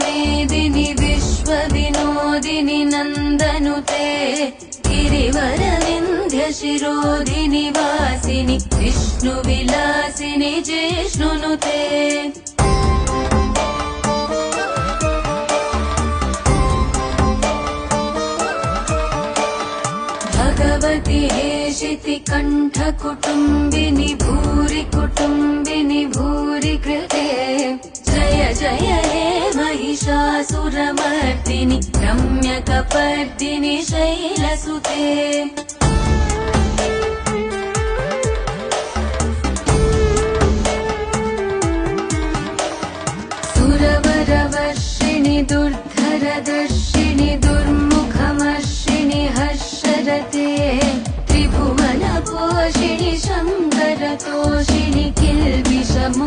मेदिनि विश्वविनोदिनि नन्दनुते गिरिवरविन्ध्य शिरोधिनि वासिनि विष्णुविलासिनि जिष्णुनुते भगवति हेशिति कण्ठकुटुम्बिनि भूरि कुटुम्बिनि भूरि कृते जय जय हे महिषासुरमर्दिनि रम्यकपर्दिनि शैलसुते सुरवरवर्षिणि दुर्धरदर्शिनि दुर्मुखमर्षिणि हर्षरते त्रिभुवनपोषिणि शङ्करतोषिणि किल्बिषमो